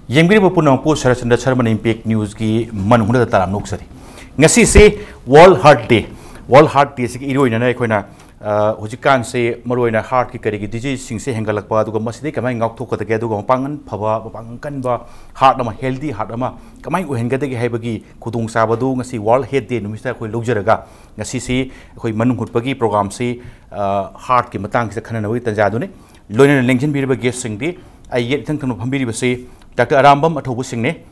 Yengribu Punampu Sharatchandra Sharma Impact News ki Manung Taram Nuksari. Ngasi se World Heart Day. World Heart Day se iro ina koina hujikan se maroina heart ki kari ki disease sing se hengalak pa duga masidi kamai ngak thok ka duga pangan phaba pangan ba heart ama healthy heart ama kamai uhenga de haibagi khudung sabadu ngasi World Heart Day numista khoi logjaraga ngasi se khoi manung hutpagi program se heart ki matang se khana nawi tanjadu ne loina lengchen biriba guest sing di ai yet thang thang phambiri ba se Dr. Arambam Athouba Singh ne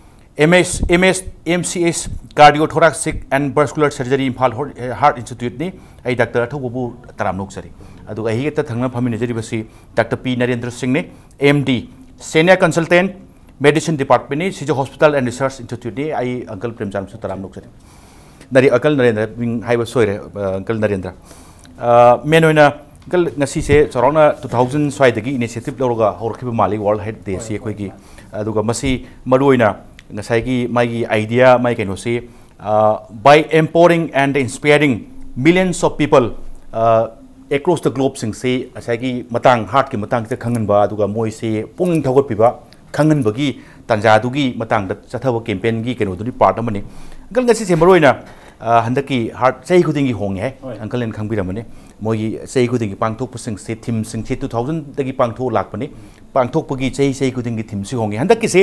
MCh-Cardio, Thoracic and Vascular Surgery Imphal Heart Institute ne ai Dr. Athouba bu taram noksari adu ai heta thangna phamine jari basi Dr. P Narendra Singh ne MD Senior Consultant Medicine Department ne SHRI Hospital and Research Institute ne ai Uncle Premchand su taram noksari nari Uncle Narendra bing haiba soire Uncle Narendra menoina Uncle ngasi se sorona 2000 swai dagi initiative loroga horkhiba mali World Heart Day se koi gi aduga masi maruina ngasai gi mai idea mai keno se by empowering and inspiring millions of people across the globe sing se asai gi matang heart ki matang te khangan ba aduga moi se pung thogot piba khangan bagi tanja dugi matang da chathawa campaign gi keno duni part amani gal ngasi se maruina handaki heart sei khuding gi hong he uncle en khangbiramane moi sei khuding gi pangthok pusing se thim sing 2000 dagi pangthok lakpani pangthok pagi sei khuding gi thim si hong he handaki se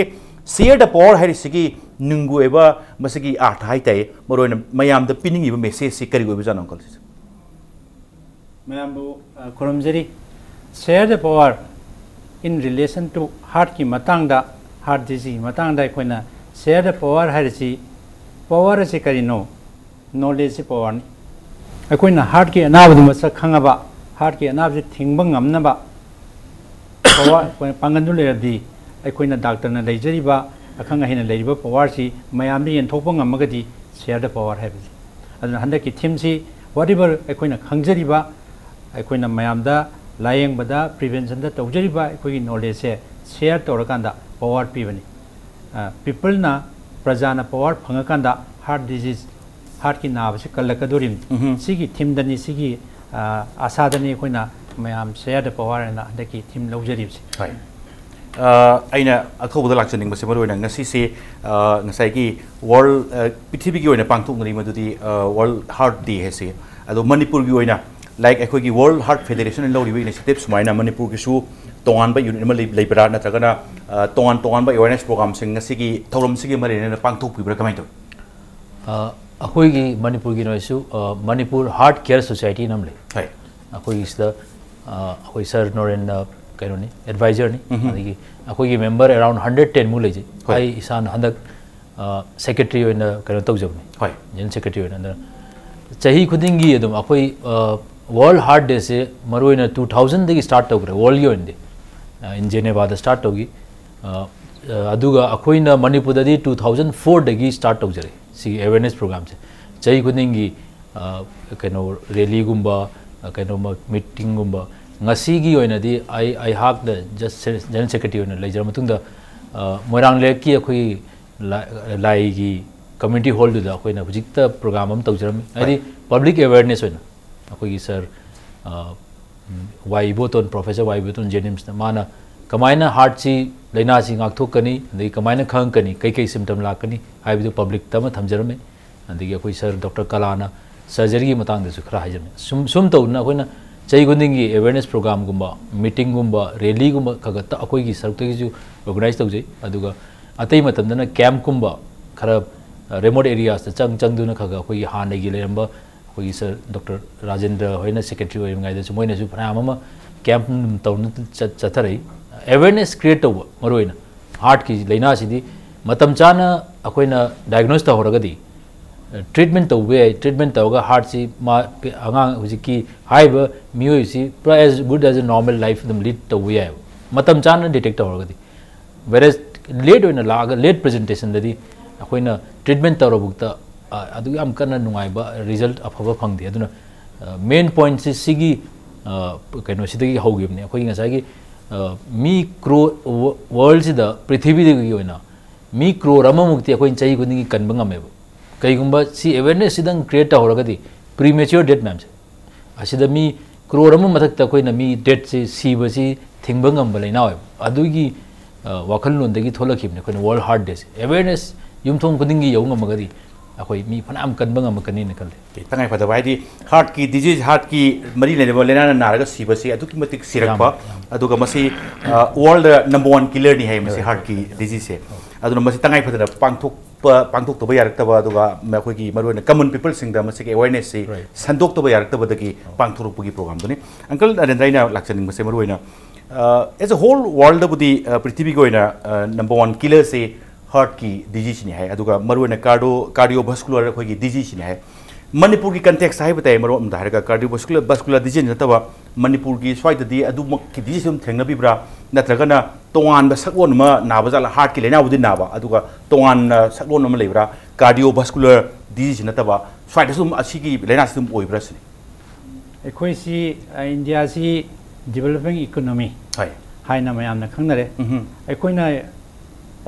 share the power hari sigi nungu eba masigi art hai tai maroina mayam da pinning iba message si kari go bi janam kal mayam bu koromjari share the power in relation to heart ki matang da heart disease matang da koina share the power hari si power se kari no knowledge se power ni koina heart ki anab du masa khangaba heart ki anab se thingba ngamna ba power koina pangandu le di aikoina doctor na leijariba akhanga hina leiriba power si mayam ni enthokpa ngamagadi share the power habi aduna handaki theme si whatever aikoina khangjariba aikoina mayam da layeng bada prevention da tawjariba aikogi knowledge se share torakanda power pibani people na prajana power phangakanda heart disease heart ki na se kalakadorim sigi theme dani sigi asadani aikoina mayam share the power na handaki theme lawjarib si aina Athouba lakchaning base maroina ngasi se ngasai gi world pithibhi gi oina pangthok ngari madudi World Heart Day hese ado Manipur gi oina like ekoi gi World Heart Federation in lori initiative sumaina Manipur gi su tongan ba unit ma leibra na tragana tongan ba awareness program sing ngasi gi thorom sigi marina pangthok pibra kamai to akoi gi Manipur gi noisu Manipur Heart Care Society namle hai akoi is the akoi sir Narendra Singh advisor ni adigi akoi member around 110 mu leje ai isan handak secretary oina kano tawjabni hoi general secretary oina chahi khuding gi adum akoi World Heart Day se maroina 2000 dagi start tawgre world yo inde in Geneva da start tawgi aduga akoi na Manipur dadi 2004 dagi start tawjare si awareness program se chahi khuding gi kano rally gumba kano meeting gumba ngasi gi oina di I hak the just general secretary oina lejar matung da moirang lek ki akoi lai gi community hall da akoi na hujikta program am tawjaram ai public awareness oina akoi gi sir waiboton professor waiboton jenims na mana kamaina heart si laina si ngak thokani dei kamaina khang kani kai kai symptom lakani ai bi public tama thamjarame andigi akoi sir Dr. Kalana surgery gi matang da su khara hajame sum to na akoi na chai gundingi awareness program gumba meeting gumba rally gumba khagata akoi gi sarukta gi organize tawjai aduga atai matamdana camp gumba khara remote areas ta chang duna khaga akoi gi han gi leramba akoi gi sir Dr. Rajendra hoina secretary oi ngai da su moina su phana mama camp tawna chatharai awareness create tawa maroina heart ki laina sidi matam chana akoi na diagnose ta horagadi treatment treatment tawga heart si ma angang hujiki haiba mioi si as good as a normal life them lead to we matam chana detect tawgadi whereas late oina laga late presentation dadi akoina treatment tawrabukta adu am kana nungai ba result afaba phangdi aduna main point si sigi kaino sidagi hogibne akoi ngasai gi mi cro world si da prithvi de gi oina mi cro ramamukti akoi chai guni kanba ngameba kaigumba si awareness sidang create ta horagadi premature death ma'am asida mi crore ma mathak ta koina mi death si siba si thingbang am balai na adugi wakal lon dagi thola khim ne ko world heart day awareness yum thong kuding gi yong magari akoi mi phanam kan bang amakani ne kal tangai phada bai di heart ki disease heart ki mari le bo lena na raga sibasi adu ki matik sirakpa adu ga masi world number 1 killer ni hai masi heart ki disease se adu masi tangai phada pangthok to ba yarak ta ba adu ga ma khoi ki maru na common people sing da masi awareness se sandok to ba yarak ta ba da ki pangthok pu gi program do ni uncle Narendra ina lakchaning mase maru ina as a whole world budi prithvi go ina number 1 killer se heart की disease नि है अदुगा मरु ने cardiovascular कोई की disease नि है मणिपुर की context है बताए मरु हम धारे का cardiovascular disease नतवा मणिपुर की स्वाइट दी अदु मक की disease हम थेंगना भी बरा नत्रगा ना तोआन बसकवन म नाबजाला heart की लेना उदी नाबा अदुगा तोआन सकवन म लेबरा cardiovascular disease नतवा स्वाइट सुम अच्छी की लेना सुम ओइ ब्रस नि एकोई सी इंडिया सी developing economy हाय ना मैं आमने खंगनरे एकोई ना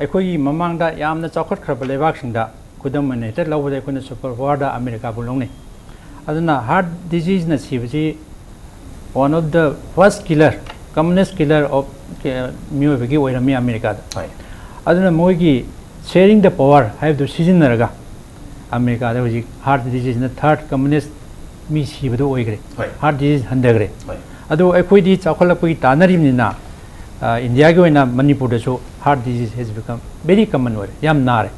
अखोई ममांगदा यामना चौखट खरब लेबाकसिंगदा खुदम मने ते लौबदे कोन सुपर पावर दा अमेरिका बुलोंगने अदना हार्ट डिजीज न सिबजी one of the first killer communist killer ऑफ म्यूबगी ओइरमी अमेरिका दा अदना मोगी sharing the power have to season नरगा अमेरिका दा होजी हार्ट डिजीज न थर्ड कम्युनिस्ट मी सिबदो ओइग्रे हार्ट डिजीज हंदग्रे अदो अखोई दी चौखलपगी तानरिमनिना इंडिया की वैना मणिपुर दसो heart disease has become very common ओरे याम नारे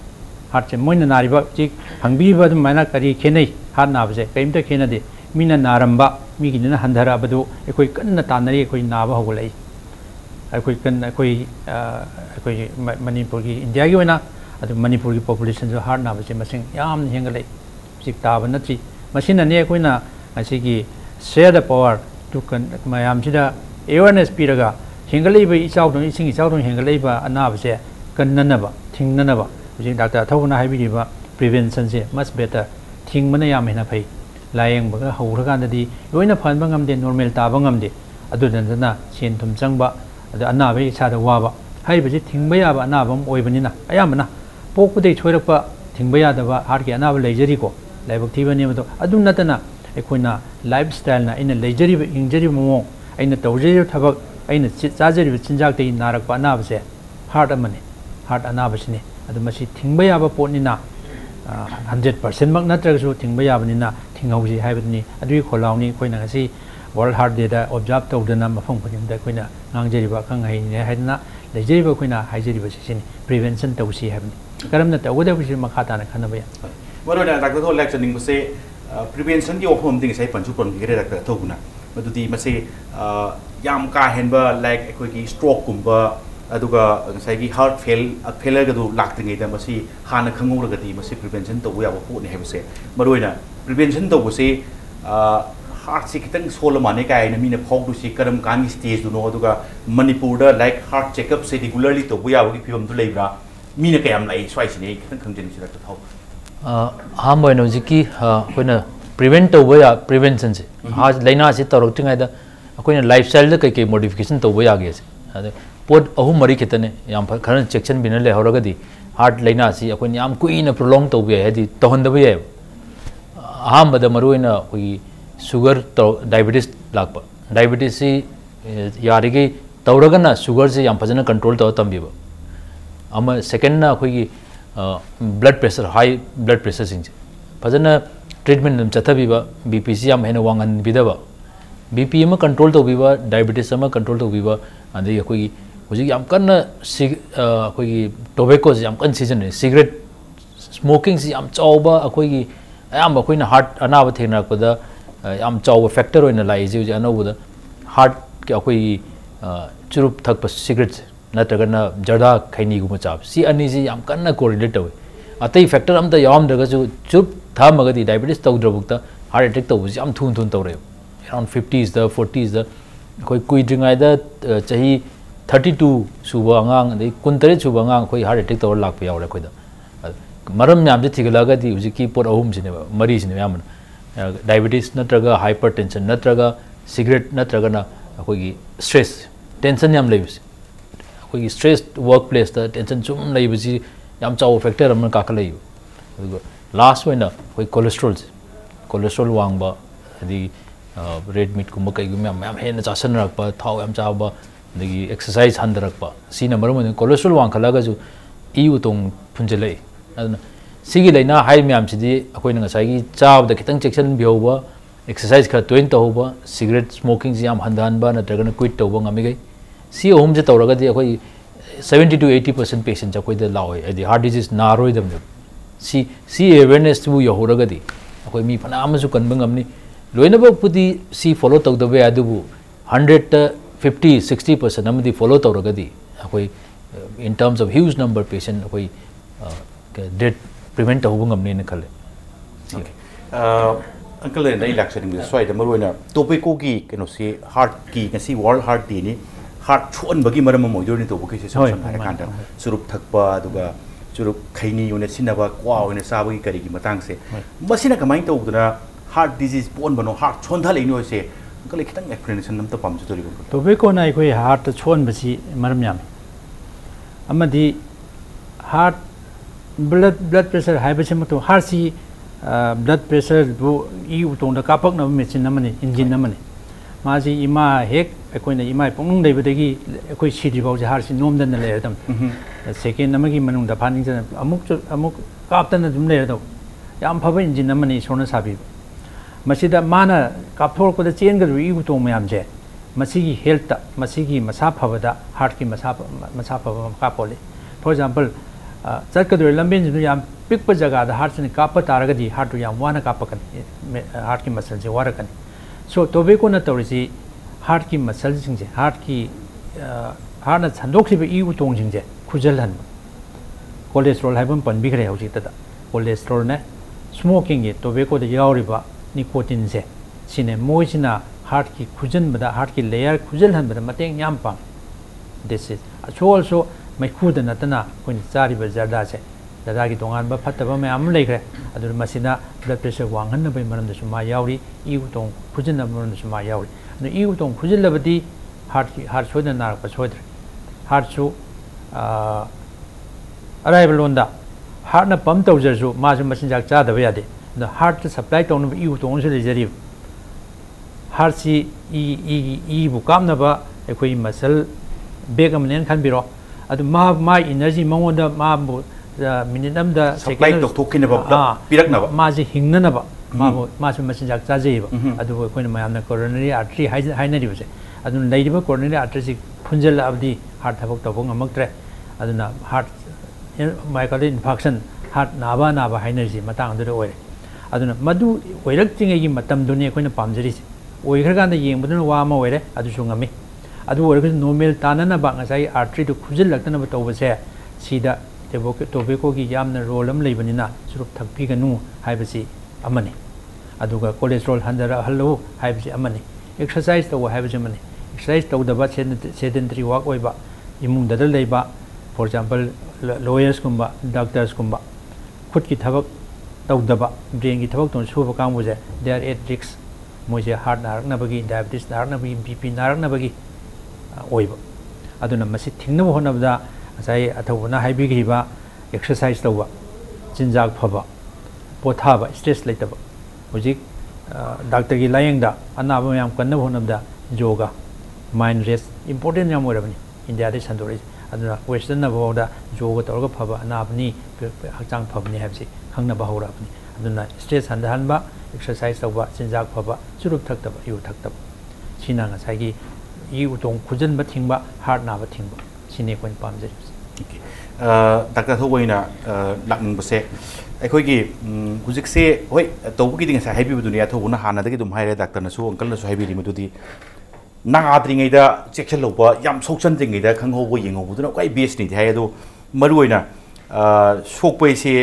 हार्ट से मोइन नारिबा जी हंगबीबा दम माना करी खेनै हार्ट नाबसे कइमता खेनदे मीना नारंबा मी गिना हंधरा बदो एकोई कन्न तानरी एकोई नाबा होगलै एकोई कन्न एकोई मणिपुर की इंडिया की वैना अदु मणिपुर की पॉपुलेशन जो हार्ट नाबसे मसिंग याम हेंगलै सिक ताब नत्रि मसिनने एकोइना असिगी शेयर द पावर टू कन मयाम सिदा अवेयरनेस पिरगा हेंगलेब इचाउदों इसिंग इचाउदों हेंगलेब अनाबसे कन्ननबा थिंगननबा जे डॉक्टर अथौना हाइबिदिबा प्रिवेंशन से मच बेटर थिंगमना याम हेना फै लायेंबगा हौरगानदि लोइना फनबा ngamde नॉर्मल ताबा ngamde अदुदनना सेन थुम चंगबा अद अनाबे इचादा वाबा हाइबजे थिंगबा याबा अनाबम ओइबनिना अयामना पोकपुदे छोइरकपा थिंगबा यादबा हार्ट के अनाबा लेजरिको लाइबक थिबनेबदो अदु नतना एकोइना लाइफस्टाइल ना इन लेजरिबा इंजरी मो अइना तौजरि थबक अइना चाजरिबा चिंजाक तै नारकपा अनाबसे हार्ट अमने हार्ट अनाबसने अदु मसी थिंगबा याबा पोटनिना 100% मक नत्रगसु थिंगबा याबनिना थिंगौजी हाइबनि अदुई खोलावनि कोइना गसि वर्ल्ड हार्ट डे दा ऑब्जर्व तौदना मफम खनिमदा कोइना ngangjeriba khanghaini haidna lejeriba koina haijeriba sini prevention tawsi habni karamna tawda bisi makhata na khanaba ya warona doctor tho lecturing base prevention ki ofom ding sai panchu pon gere doctor thoguna madudi mase yam ka henba like ekoi ki stroke kumba aduga sai ki heart failure ga du laktingai da masi hana khangong ga di masi prevention to ya ko ne hebse maroina prevention to base heart से कितने soul माने का है ना मीने फोक दूसरी करम कांगी stage दोनों अदुगा मणिपुर दा लाइक हार्ट चेकअप से रेगुलरली तो बुया होगी फिर हम तो लेब्रा मीने क्या हम लाई स्वाइस नहीं कितने कंजन से रखता था हम वो नोजी की कोई ना प्रिवेंट तो बुया प्रिवेंशन से आज लाइना से तो रोटिंग आयदा कोई ना लाइफस्टाइल दा कई मॉडिफिकेशन तो बुया आगे से अरे पोट अहू मरी कितने याम पर खरन चेक्शन बिना ले होगा दी हार्ट लाइना से कोई याम कोई ना प्रोलॉन्ग तो बुया है दी तो हंदा बुया हम बदा मरुई ना कोई शुगर तो डायबिटीज लाप डायबिटीज से यारिगे तौरगना शुगर से याम फजना कंट्रोल तो तंबीबा अम सेकंड ना कोई blood pressure high blood pressure सिंह फजना ट्रीटमेंट नम चथबीबा बीपी से याम हेन वांगन बिदबा बीपी में कंट्रोल तो बीबा डायबिटीज में कंट्रोल तो बीबा अदे कोई हुजी याम कन कोई टोबैको से याम कन सीजन सिगरेट स्मोकिंग से याम चौबा कोई याम कोई हार्ट अनाब थेनाकदा याम चाव फैक्टर होइना लाइजे जे अनौबदा हार्ट के अखोई चुरुप थक सिगरेट नत्रगना जर्दा खैनी गुम चाब सी अनि जी याम कन्ना कोरिलेट तवे अतै फैक्टर अम त याम दगा जु चुरुप थामगदी डायबिटीज तौद्रबुक्ता हार्ट अटैक तौ याम थुन थुन तौरे अराउंड 50s द 40s द कोई कुई ड्रिंगाय द चही 32 सुबा अंगांग दे 29 सुबा अंगांग कोई हार्ट अटैक तौर लाक यावरे कोइदा मरम याम जे थिगलागदी हुजी की पोर अहुम सिने मरी सिने याम डायबिटीज नत्रगा हाइपरटेंशन नत्रगा सिगरेट नत्रगना अखोगी स्ट्रेस टेंशन याम लेबिस अखोगी स्ट्रेस वर्क प्लेस दा टेंशन सुम लेबिसि याम चाव फैक्टर अमन काखलै अदुगा लास्ट वेना कोई कोलेस्ट्रॉल वांगबा अदि रेड मीट कुम कई गुम याम हेन चासन रखबा थाव याम चाबा दगी एक्सरसाइज हंदरकपा सी नंबर में कोलेस्ट्रॉल वांखलगजु ई उतों फुंजले अदना सिगी लेना हाई म्याम सिदी अखोइना ngसाई चाब द खितंग चेक्शन बिहोबा एक्सरसाइज खा टोइन तहोबा सिगरेट स्मोकिंग जी याम हंदानबा नत्रगन क्विट तोबा ngamigai सी होम जे तौरगदी अखोइ 70 to 80% पेशेंट अखोइ द लाओय अदि हार्ट डिजीज नारोय दम सी अवेयरनेस बु यहोरगदी अखोइ मी फना अमसु कनबा ngamni लोइनबो पुदी C follow तौदबे अदुबु 100 50 60% amadi follow tawragadi akoi in terms of huge number patient akoi death prevent tawbu ngamne ne khale uncle nei lecturing bi swai da maroina topic ki keno se heart ki ngasi world heart day ni heart chon bagi maram mo yor ni to bu ke se solution ha kan da surup thakpa aduga surup khaini unit sinaba kwa une sabagi kari gi matang se masina kamai tawduna heart disease pon bano heart chon thale ni se कल खितंग explanation नम तो palm जतोरी को tobacco ना कोई heart छोन बसी मरम याम अमदी heart blood pressure high बसे मतो heart सी blood pressure बु ई उतों द कापक न मेचिन नमने इंजिन नमने माजी इमा हेक अकोइना इमा पोंग लेबदगी अकोइ सीडी बाउ हार्ट सी नोम दन ले दम सेकेंड नमगी मनुंग द फानिंग जन अमुक कापतन दुम ले दो याम फबे इंजिन नमने सोना साबी मसीदा माना कापथोर को चेन गरु ई उतों मैम जे मसीगी हेल्थ मसीगी मसा फबदा हार्ट की मसा फब कापोले फॉर एग्जांपल चटकदो लंबिन जु याम पिक जगह हार्ट से काप तारगदी हार्ट याम वाना कापकन हार्ट की मसल से वारकन सो टोबेको न तौरिसी हार्ट की मसल सिंजे हार्ट की हार्ट न छंदोखलिबे ई उतों सिंजे खुजल हन कोलेस्ट्रॉल हाइबम पनबिखरे हौजितदा कोलेस्ट्रॉल ने स्मोकिंग ये टोबेको दे यावरिबा निकोटिन से सिने मोइसिना हार्ट की खुजन बदा हार्ट की लेयर खुजल हन बदा मतेंग याम पाम दिस इज also मैखुद नतना कोइन चारि बजारदा से दादा की तोंगान बा फतबा मे आम लेखरे अदु मसिना ब्लड प्रेशर वांगन बे मरम दसु मा यावरी ई उतों खुजन मरम दसु मा यावरी अदु ई उतों खुजल लबदी हार्ट सोदन नारक पसोद्रे हार्ट सु अराइबल लोंदा हार्ट न पंप तौजरसु माजु मसिनजाक चादबा यादे the heart supply to you to only the heart see e bukam naba ekoi muscle begam nen kan biro adu ma energy mongoda ma minimum the supply to tokin ba pirak naba ma ji hingna naba ma su machine jak cha je ba adu ekoi na mayam na coronary artery haina ri bse adu leidiba coronary artery si phunjal abdi heart thabok to bong amaktre adu na heart myocardial infarction heart naba haina ji matang adu oi aduna madu oirakting gi matam duni koina pamjari oikhragan da yengbuduna wa ma oire adu sungami adu oirak normal tanana ba ngasai artery to khujil laktana ba tawbase sida tobacco gi yamna role am leibanina surup thakpi ganu haibasi amani aduga cholesterol handara hallo haibasi amani exercise to haibasi amani exercise to da ba sedentary work oiba imung da leiba for example lawyers kumba doctors kumba khut ki thabak तौदबा brain की थबक तो सुब कांगबुजे they are at risk मोजे heart नारकनबगी diabetes नारकनबगी BP नारकनबगी ओइब अदुना मसी थिंगनब होनबदा असai अथौबना हाइबिगिबा एक्सरसाइज तौबा चिंजाक फबा पोथाबा स्ट्रेस लेतबा हुजिक डॉक्टर की लायंगदा अनाबा याम कन्नब होनबदा योगा माइंड रेस्ट इंपोर्टेंट याम ओरबनी इंडिया दे संदोरि अदुना वेस्टर्न नबोदा योगा तौरगा फबा अनाबनी हक्चांग फबनी हाबसी खंगना बाहुराबनी अदुना स्ट्रेस हंदहनबा एक्सरसाइज तौबा चिंजाक फबा चुरुप थक्तबा यु थक्तबा सिना ngसाई इ उतों खुजन थिंगबा हार्ट नाबा थिंगबा सिने कोइन पामजे डॉक्टर थोबोइना लाकनिंग बसे अखोगी हुजिक से होय तौबुगी दिंग सा हाइबि दुनिया थोबुना हाना दगी दुम हाइरे डॉक्टर नसु अंकल नसु हाइबि रिमदुदी ना आद्रिङैदा चेक्सन लौबा याम सोक्सन दिङैदा खंगहोबो येंगहोबुदुना क्वाइ बेस्ट नि हाय दो मरुइना सोकपैसे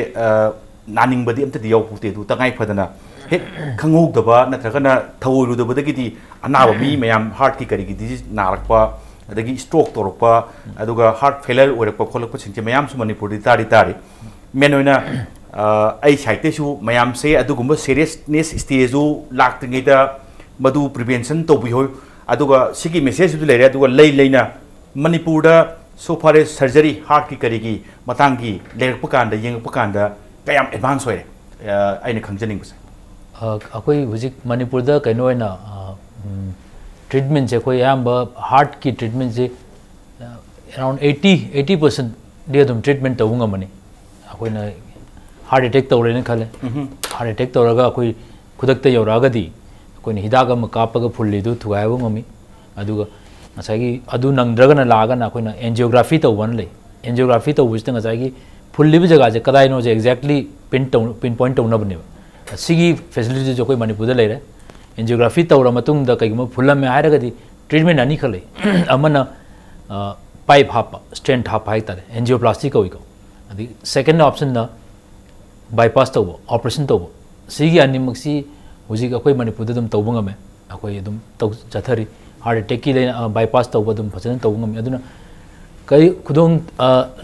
नानिंगबदी अमतदि यावपुते दु तंगाइ फदना हे खंगहोदबा नत्रगना थवोरुदबदगिदी अनाबा मी मयाम हार्ट की करिगी डिजीज नारकपा अदगी स्ट्रोक तोरकपा अदुगा हार्ट फेलियर ओरकपा खोलकपा सिंचे मयाम सु मणिपुर तारी मेनोइना आई साइटेसु मयाम से अदुगुंबा सीरियसनेस स्टेजु लाक्तिङैदा मदु प्रिवेंशन तोबिहो अदुगा सिगी मेसेज दु लेरे अदुगा लेना मणिपुर सो फार एज सर्जरी हार्ट की करिगी मतंगी लेरकपा कांदा येंगपा कांदा कयाम एडवांस होरे आइना खंजनिंगबसे अखोई हुजिक मणिपुर दा कैनोइना ट्रीटमेंट से कोई आम हार्ट की ट्रीटमेंट से around 80% dia dum treatment tawunga mani akoina heart attack tawrena khale heart attack tawraga akoi khudakta yoraga di akoina hidaga ma kapaga fulli du thuaibu ngami aduga ngasagi adu nangdraga na laga na akoina angiography tawban le angiography tawbus ta ngasagi fulli bi jaga je kadai no je exactly pinpoint tawna bane sigi facility jo koi manipur da leire angiography tawra matung da kaigma fulla me hairaga di treatment ani khale amana pipe hapa stent hapa hai tare angioplasty ko iko adi second option na bypass tawbo operation tawbo sigi animaksi huji ka koi manipur dum tawbunga me akoi dum taw chathari heart attack ki bypass tawbo dum phajana tawbunga me aduna kai khudong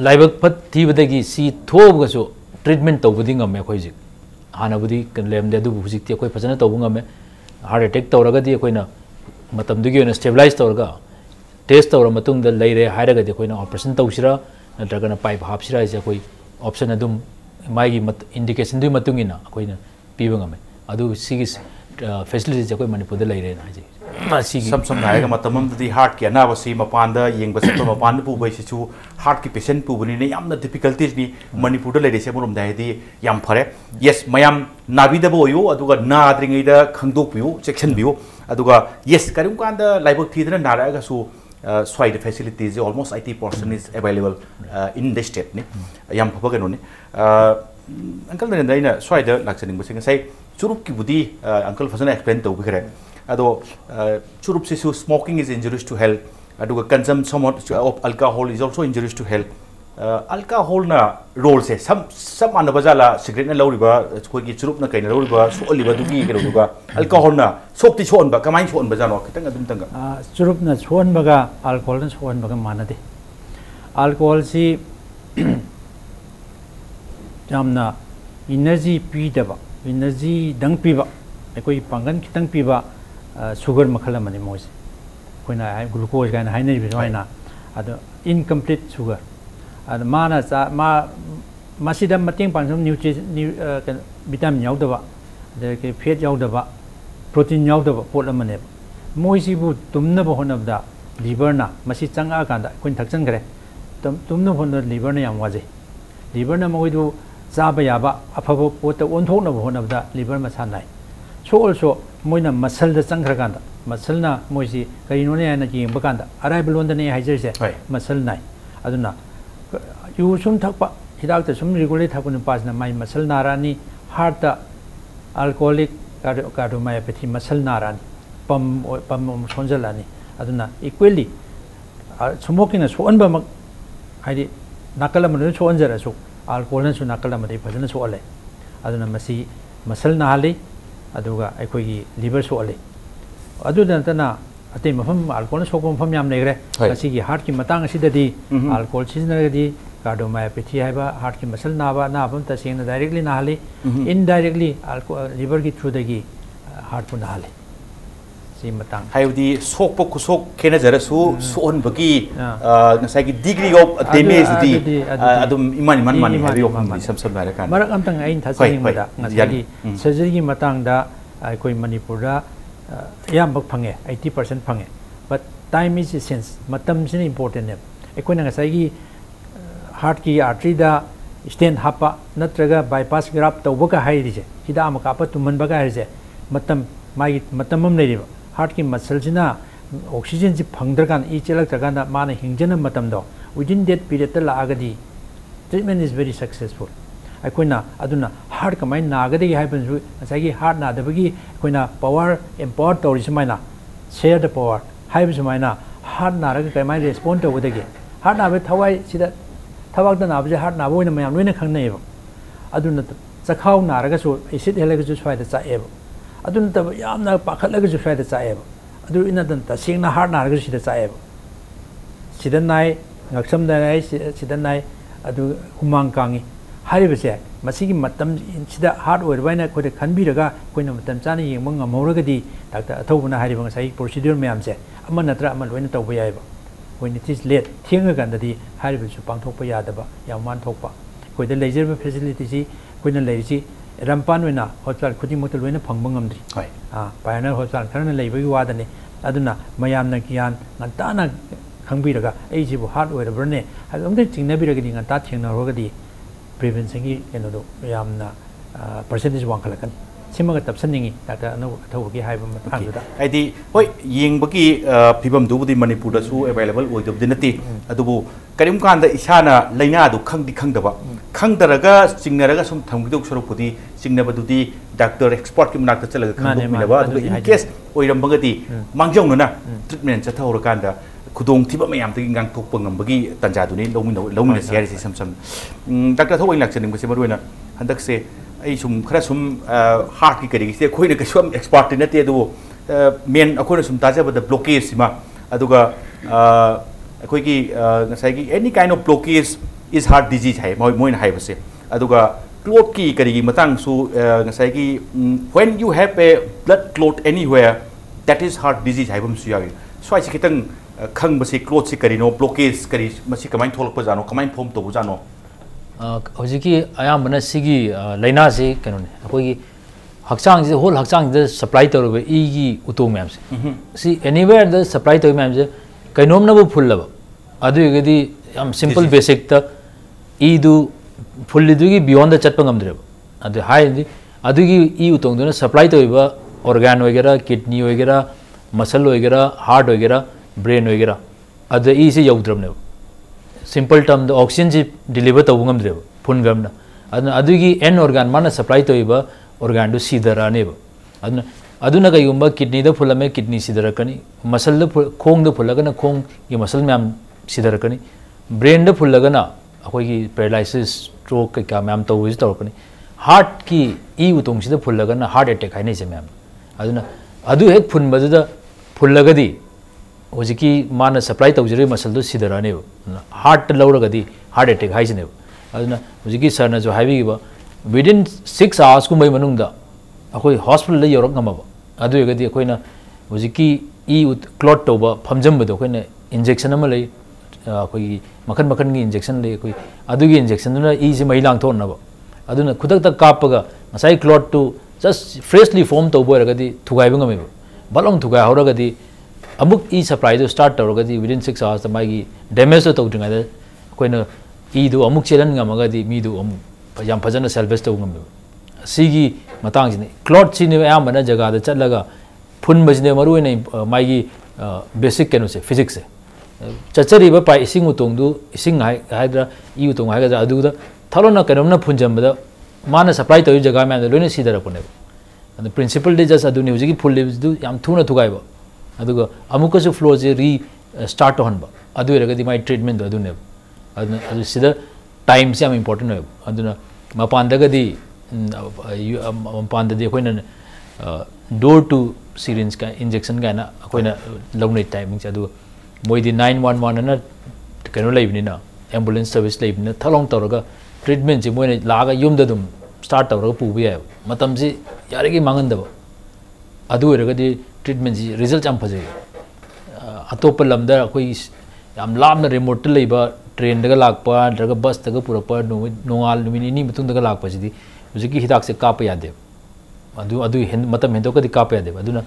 laibak phat thibadagi si thob ga so treatment tawbudi ngam me khoi ji hana budi kan lem de du huji ti koi phajana tawbunga me heart attack tawraga di koi na matam dugi na stabilize tawraga test tawra matung da leire hairaga de koina operation tawsira natraga na pipe hapsira is koi option adum mai gi indication du matung ina koina piba ngame adu sigi facility je koi manipur da leire na ji sigi sam naiga matamam di heart ki ana wasi mapanda yeng ba sa mapanda pu bai chu heart ki patient pu bani ne yamna difficulties ni manipur da leire se borom dai di yam phare yes mayam nabi da boyo aduga na dringai da khangdok piu section biu aduga yes karum kan da laibok thi da nara ga su SHRI facilities almost 80% is available in the state ni yam phaba gano ni uncle Narendra ina SHRI da laksaning ba singa sai churup ki budi uncle fazana explain to bikare ado churup se smoking is injurious to health aduga consumption of alcohol is also injurious to health alcohol na role se some anabajala cigarette na lawriba khoi ki churup na kaina lawriba so oliba dugi ke duga alcohol na sokti chon ba kamai chon ba jano kitang adum tanga churup na chon baga alcohol na chon baga manade alcohol si jamna energy pi daba energy dang pi ba koi pangan kitang pi ba sugar makhala mani moise koina glucose gaina hainai bi waina ado incomplete sugar ad mana sa ma masida mating pangsam nutrient vitamin yaudaba de ke fat yaudaba protein yaudaba pot amane moisi bu tumna ba honabda liver na masi changa kanda kuin thakchan gare tumna honda liver na yam waje liver na moi du chaba yaba afabo pot onthok na honabda liver ma sanai so also moina muscle da changra kanda muscle na moisi kaino ne na ki bakanda arai blonda ne haijese muscle nai aduna you sum thakpa hidak ta sum regulate thakun pasna mai muscle narani heart ta alcoholic cardiomyopathy muscle narani pam sonjalani aduna equally smoking na so anba mak haidi nakala man so anjara so alcohol na so nakala mari phajana so ale aduna masi muscle na hali aduga aikoi gi liver so ale aduna tana atei mafam alcohol so kom fam yam negre asi gi heart ki matang asidadi alcohol siznagadi cardiomyopathy haiba heart ki muscle naba na bam ta sing directly na hali indirectly alcohol liver ki through dagi heart pu na hali si matang haidi sok po kusok kena jara su on bagi ngasai gi degree of damage di adum iman mani habi ok ni sam bare kan marak am tang ain thasing mada ngasai surgery gi matang da koi manipur da yam bak phange 80% phange but time is essence matam sin important ne ekoi na ngasai gi heart ki artery da stent hapa natraga bypass graft tawba ka hairi je hida am ka pa tuman ba ka hairi je matam mai matamam nei riba heart ki muscle jina oxygen ji phangdar kan e chelak taga na mana hingjana matam do within that period ta laagadi treatment is very successful akoina aduna heart kamai nagadi haiban ju asagi heart na dabagi akoina power empower tori smaina share the power haibu smaina heart na raga kamai respond to wadagi heart na be thawai sida thawak da na be heart na boina mayam loina khangnei ba aduna chakhau na raga so acid helaga ju swai da cha eba aduna ta yamna pakhalaga ju swai da cha eba adu ina dan ta singna heart na raga sida cha eba sida nai ngaksam da nai sida nai adu humang kangi हारिबसे मसीगी मतम सिदा hard ओरबाइना कोइ खनबिरगा कोइना मतम चाना Young ngमौरगदि doctor अथौबना हारिबा ngasai procedure म्यामसे अमा नत्रा अमा लोइना तौबा याइबा कोइ नितिस लेट थिंगा गंददि हारिबसु पांथोकपा यादबा यामान थोकपा कोइदा लेजरबा फैसिलिटी सी कोइना लेरिसि रंपान वेना हॉस्पिटल खुदिमत लोइना फंगबा ngamdri पायरनर हॉस्पिटल खरना लेबगी वादने अदुना मयामना कियान ngताना खंबीरगा एजिबो हार्ट ओइरबरने हादोंदे चिंगनाबिरगदि nganta थेंनारगदि प्रिवेंशन की केनोदो यामना परसेंटेज वांखलकन सिमगा तपसनिंगी डाक्टर अथौबगी हाइबा मतंगदा आइदि होय येंगबगी फिबम दुबुदि मणिपुर दसु अवेलेबल ओइदबदि नति अदुबु करिम कांदा इसाना लैना दु खंगदि खंगदबा खंगदरगा चिंगनरगा सुम थंगदोक सरोपुदि चिंगनबदुदि डॉक्टर एक्सपर्ट की मनाक चलगा खंगदोमिनबा अदुबु इन केस ओइरमबगदि मांगजौनना ट्रीटमेंट चथौरकांदा खुदोंग थिबा मयामदि गांथोकप ngambagi tanjaduni lomina series sam sam doctor थौबई लाक्चनिंग बसे मरुना हंदक से आई सुम खरा सुम हार्ट की करी से खोइना कसुम एक्सपर्ट नते दु मेन अखोना सुम ताजबद ब्लॉकेज सिमा अदुगा अखोई की ngasai की any kind of blockage is heart disease है मोइन हाइ बसे अदुगा क्लोट की करी की मतंग सु ngasai की when you have a blood clot anywhere that is heart disease है बम सुयागी स्वाइ से कितंग खंग बसे क्लोट से करी नो ब्लॉकेज करी मसी कमाइन थोलक जानो कमाइन फॉर्म तो जानो हजिकी अयामबना सिगी लाइना से कनोने अखोगी हक्चांग से होल हक्चांग द सप्लाई तौरबे ई की उतो मैम से सी एनीवेयर द सप्लाई तौर मैम से कइनोम नबु फुल्लब अदुगदी याम सिंपल बेसिक त ई दु फुल्लिदुगी बियॉन्ड द चटप ngamdreb अदु हाइदि अदुगी ई उतोंदुना सप्लाई तौबा ऑर्गन वगैरह किडनी वगैरह मसल वगैरह हार्ट वगैरह ब्रेन वगैरह अद ई से यौद्रबने सिंपल टर्म द ऑक्सीजन जी डिलीवर तब ngamdreb फुनगमना अदुना अदुगी एन ऑर्गन माना सप्लाई तौबा ऑर्गन दु सीदरानेब अदुना कईगुंबा किडनी द फुलमे किडनी सीदरकनी मसल द खोंग द फुलगना खोंग की मसल मैम सीदरकनी ब्रेन द फुलगना अखोगी पैरालिसिस स्ट्रोक का मैम तौबि तौरकनी हार्ट की ई उतोंग सिद फुलगना हार्ट अटैक हाइने से मैम अदुना अदु हेक फुनबदुदा फुलगदी होजिकी माना सप्लाई तौजरे मसल दु सीदरानेब हार्ट लौरगदी हार्ट अटैक हाइजनेब अदुना होजिकी सरना जो हाइबिबा विदिन 6 आवर्स कुंबै मनुंगदा अखोई हॉस्पिटल यौरक ngamaba अदुगदी अखोइना होजिकी ई क्लॉट तौबा फमजमबदो अखोइना इंजेक्शन अमा लई अखोई मखन मखन की इंजेक्शन लई अखोई अदुगी इंजेक्शन दुना ई से मई लांगथोनबा अदुना खुदक तक कापगा ngasai क्लॉट टू जस्ट फ्रेशली फॉर्म तौबो रगदी थुगाइब ngameba balong thugai horagadi amuk ई सप्लाई दो स्टार्ट तौरगदी विदिन 6 आवर्स मागी डैमेज तो तौद्रिङादा अखोइना ई दो अमुक चेलन ngamaगदी मी दो अमुक याम फजन सेल्वेज तौ ngam सिगी मतंग सिने क्लॉट सिने यामना जगह द चलगा फुन बजने मरु ने मागी बेसिक केनो से फिजिक्स से चचरी बा पाइ इसिंग उतोंग दु इसिंग हाइद्रा ई उतोंग हाइगा अदु द थलोना केनोमना फुनजमबदा माना सप्लाई तौ जगह में लोइने सीदर पने and the principal de just adu music full lives do yam thuna thugaiba aduga amukasu flow je re start to hanba adu eragadi my treatment do adu ne adu sida time se am important no aduna mapandagadi mapandadi koina door to syringe ka injection ga na koina longnai timing adu moi di 911 na kano laibni na ambulance service laibni na thalong tawraga treatment je moi laga yum da dum start tawraga pubi ya matam ji यारे की मांगन treatment result यम फजे अतोप lambda कोई यम लामना remote लेबा train दगा लाकपा नरगा बस दगा पुरपा नोंगाल नुमिनी मतुंग दगा लाकपा जिदि हुजिकी हिदाक से काप यादे मतम हेंदोकदि काप यादे अदुना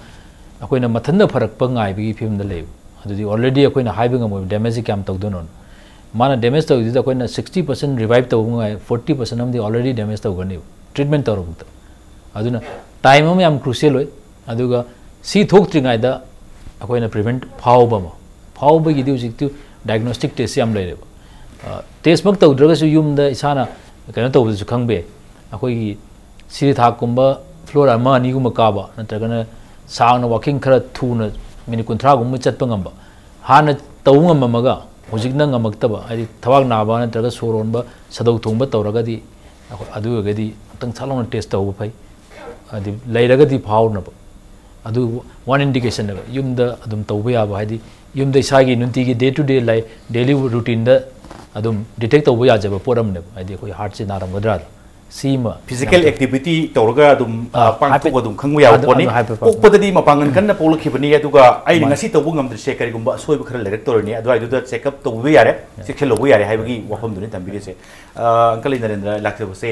अखोइना मथनदा फरकपा ngaibigi फिल्म द लेब अदुदि ऑलरेडी अखोइना हाइबिंग अमो डैमेज कैम तौदोन माना डैमेज तौदि अखोइना 60% रिवाइव तौंगाय 40% अमदि ऑलरेडी डैमेज तौगनि ट्रीटमेंट तौरबुत अदुना टाइम में याम क्रूशियल होय अदुगा सी थोक्त्रिङाइदा अखोइना प्रिवेंट फावबगी हुजिक्तु डायग्नोस्टिक टेस्ट याम लेरेब टेस्ट मक तौद्रगसु युमदा इसाना कनो तौबसु खंगबे अखोइगी सिरि थाकुंबा फ्लोर अमा अनिगुम काबा नत्रगना सांगना वॉकिंग खरा थुना मिनिट 30 गुम चटप ngamba हाना तौंगममगा हुजिकना ngamaktaba आदि थवाक नाबा नत्रगा सोरोनबा सदौ थोंबा तौरगदी अदुगदी तंग सालोना टेस्ट तौब फै अदि लैरगदी फाउनब अदु वन इंडिकेशन ने युमद अदुम तौब याबा हादि युमद इसागी नुंती की day to day life daily routine द अदुम डिटेक्ट तौब याजब पोरम ने हादि कोई हार्ट से नारमगद्रा सीमा फिजिकल एक्टिविटी तौरगा अदुम पांगथोक अदुम खंगु याव पोनी ओपददी मपांगन कन्ना पोलखिबनी अदुगा आई ngasi तौब ngamdri se karigumba soiba खरा लेरक तोरनी अदु आइदुदा चेकअप तौब यारे सेक्शन लोब यारे हाइबगी वफम दुनि तंबिरे से अंकल नरेंद्र लाक्सबसे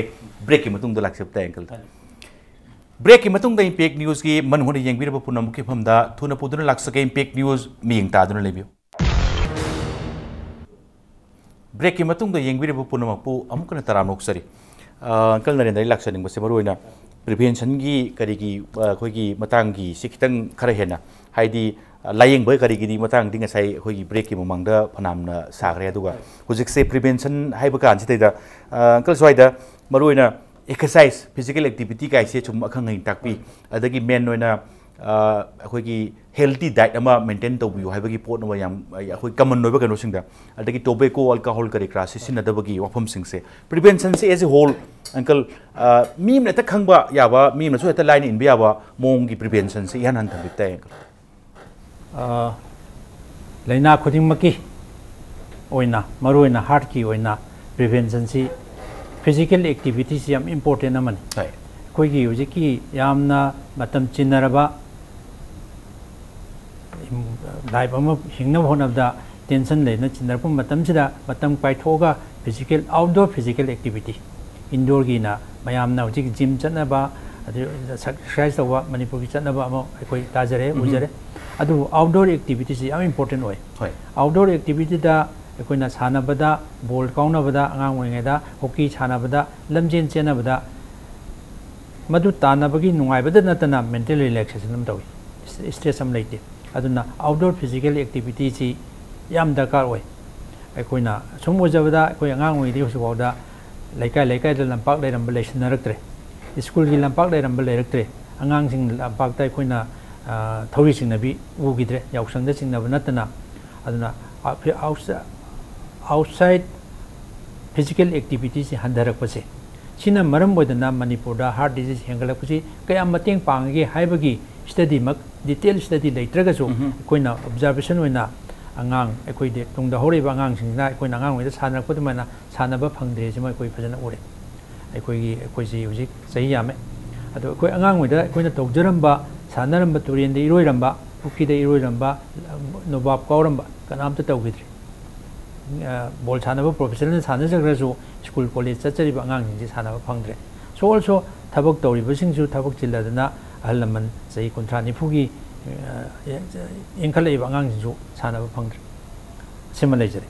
ब्रेक की मतुंग द लाक्सबता अंकल ब्रेक की मतुंग द इंपैक्ट न्यूज की मन होने यंगबिरब पुनमुखि फमदा थुना पुदुना लाक्सके इंपैक्ट न्यूज मियंग तादुना लेबियो ब्रेक की मतुंग द येंगबिरिबु पुनमकु अमुकना तरामनोक्सरी अंकल नरेंद्र लाक्सनिंग बसे मरुइना प्रिवेंशन की करीगी अखोगी मतंगी सिखितंग खरा हेना हाइदी लायेंग बय करीगी मतंग दिंग साइ अखोगी ब्रेक की ममंगदा फनामना सागरे अदुगा हुजिक से प्रिवेंशन हाइब कान सितैदा अंकल स्वाइदा मरुइना एक्सरसाइज फिजिकल एक्टिविटी काइसे चुम अखंग ताकपी अदगी मेन ओइना अखोगी हेल्थी डाइट अमा मेंटेन तौबियो हाइबगी पोट नमा याम अखोई कमन नोबा कनो सिंगदा अदगी टोबैको अल्कोहल करी क्रास सिनदबगी वफम सिंगसे प्रिवेंशन से एज ए होल अंकल मीम ने त खंगबा याबा मीम नसु त लाइन इन बि याबा मोंगी प्रिवेंशन से यान हन थबिता अंकल लाइना खुदिंगमकी ओइना मरोइना हार्ट की ओइना प्रिवेंशन से फिजिकल एक्टिविटी से याम इंपोर्टेंट अमन है कोई हुजिकी यामना मतम चिन्नरबा लाइफ अमा हिंगनब होनबदा टेंशन लेना चिन्नरप मतम पाइथोगा physical outdoor physical activity indoor की ना मयामना हुजिक जिम चनबा एक्सरसाइज तवा मणिपुर की चनबा अमा कोई ताजरे उजरे अदु आउटडोर एक्टिविटी से याम इंपोर्टेंट होय आउटडोर एक्टिविटी दा अखोइना सानबदा बॉल काउनबदा अंगांग ओइङेदा हॉकी सानबदा लमजेन चेनबदा मधु तानबगी नुंगाइबदा नतना मेंटल रिलैक्सेशन हम तवी स्ट्रेस हम लेते अदुना आउटडोर फिजिकल एक्टिविटी सी याम दरकार होय अखोइना सुम ओजबदा अखोइ अंगांग ओइदि होसुवादा लेकाय लंपाक लेरंब लेसनरक्त्रे स्कूल की लंपाक लेरंब लेरक्त्रे अंगांग सिंग लंपाक ता अखोइना थौरी सिंगनबी उगिद्रे याउसंग द सिंगनब नतना अदुना आउटसाइड फिजिकल एक्टिविटी से हंधरकपसे सिना मरम ओइदना मणिपुर दा हार्ट डिजीज हेंगलकपसी कया मतेंग पांगे हाइबगी स्टडी मक डिटेल स्टडी लेत्रगसु कोइना ऑब्जर्वेशन ओइना अंगांग अखोइ दे तुंगदा होरेबा अंगांग सिंगना कोइना अंगांग ओइदा सानरकपदमना सानबा फंगद्रे सिमा कोइ फजना उरे अखोइसी हुजिक सही यामे अदो अखोइ अंगांग ओइदा अखोइना तौजरंबा सानरंबा तुरेंदे इरोइरंबा पुकीदे इरोइरंबा नोबाब कौरंबा कनामता तौगिद्रे बॉल सानब प्रोफेशनल सानजग्रसु स्कूल कॉलेज चचरीब आंगांसिंग सानब फंगद्रे सो ऑल्सो थबक तौरिबसिंगसु थबक चिल्लदना अहल लमन सही 30 निफुगी इंखलेब आंगांसिंगसु सानब फंगद्रे सिमा लेजरे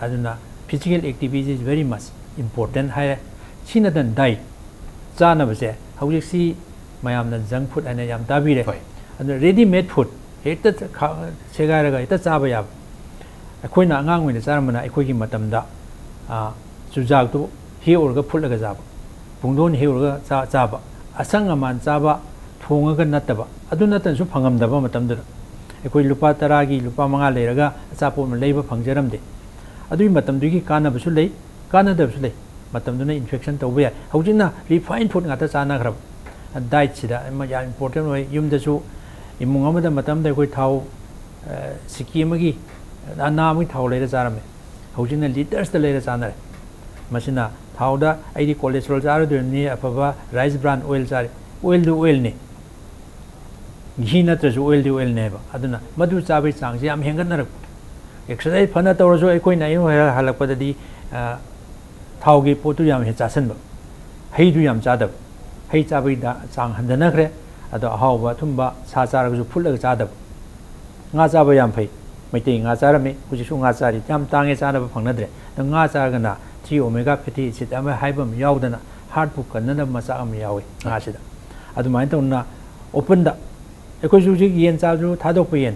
अदुना physical activity is very much important हाय सिनदन डाइट चानबसे हौजिकसी मयामना जंक फूड अने याम ताबिरे अदु रेडी मेड फूड हेक्ता सेगारगा हेक्ता चाबा याब अखोइना अंगांग ओइना चारमना अखोइगी मतमदा चुजाक तो हेउरगा फुलगा जाबा पुंगदोन हेउरगा चाबा असंग अमान चाबा थोंगगा नतबा अदु नतनसु फंगमदबा मतमदु अखोइ लुपा 10 की लुपा 5 लेरगा अचापो लेबा फंगजरमदे अदुई मतमदुगी कानबसु लेई कानदबसु लेई मतमदुना इन्फेक्शन तौबा या हौजिना रिफाइन फूड ngata चानाग्रब डाइट सिदा या इंपोर्टेंट होय युमदसु इमुंग अमदा मतमदा अखोइ थाव सिक्किमगी नामी थाव लेर चारमे हौजिना लीटर्स लेर चानरे मसिना थावदा आइदी कोलेस्ट्रॉल चारदुनी अफबा राइस ब्रांड ऑयल चारे ऑयल दु ऑयल ने घी नत्रसु ऑयल दु ऑयल नेबा अदुना मधु चाबै चांगसे याम हेंगनरक एक्सरसाइज फना तौरसु अखोइना यो हलकपददी थावगी पोतु याम हे चासनबा हैदु याम चादब है चाबै चांग हंदनखरे अदो अहावबा थुंबा सा चारगसु फुलग चादब nga chaba yam phai maitai nga charame hujisu nga chari yam tange chanaba phangnadre da nga chargana 3 omega fatty acid ama haibam yaudana heart bu kanna macha am yawi nga sida adu mai tawna open da ekoi ju ji yen cha ju thadok yen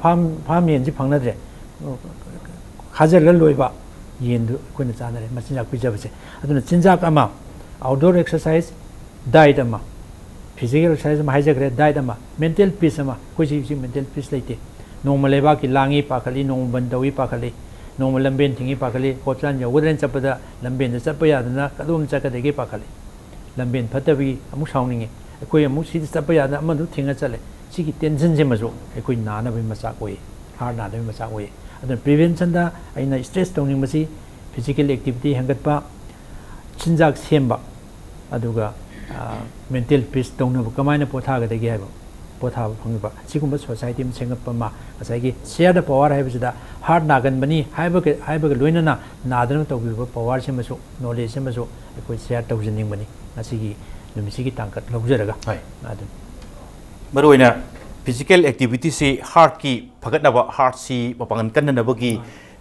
pham yen ji phangnadre khajar gal loiba yen du koina chanare machinja pijabase aduna chinjak ama outdoor exercise diet ama physical exercise में हाइजग्रे diet अमा mental peace अमा कोई mental peace लेते नोम लेबा की लांगी पाखली नोम बंदवी पाखली नोम लंबेन थिंगी पाखली होटलान यौगदन चपदा लंबेन चप यादना कदुम चकदेगे पाखली लंबेन फतबी अमु साउनिंगे कोई अमु सी चप यादना अमदु थिंगा चले सिगी टेंशन से मजो कोई नानबी मचा कोई हार्ट नानबी मचा कोई अदन प्रिवेंशन दा आइना स्ट्रेस तौनिंग मसी फिजिकल एक्टिविटी हंगतपा चिंजाक सेमबा अदुगा मेंटल पीस तौन कमायन पोथागदगे है पोथा फंगबा सिगुम सोसाइटी में सेंगपमा असैगी शेयर द पावर है हार्ट नागन बनी हाइबग लोइनना नादन तौबिबा पावर से मसु नॉलेज से मसु कोई शेयर तौजनिंग बनी असिगी नुमिसिगी तांकत लौजरगा हाय अदु मरोइना फिजिकल एक्टिविटी से हार्ट की फगतनबा हार्ट सी मपंगन कन्ननबगी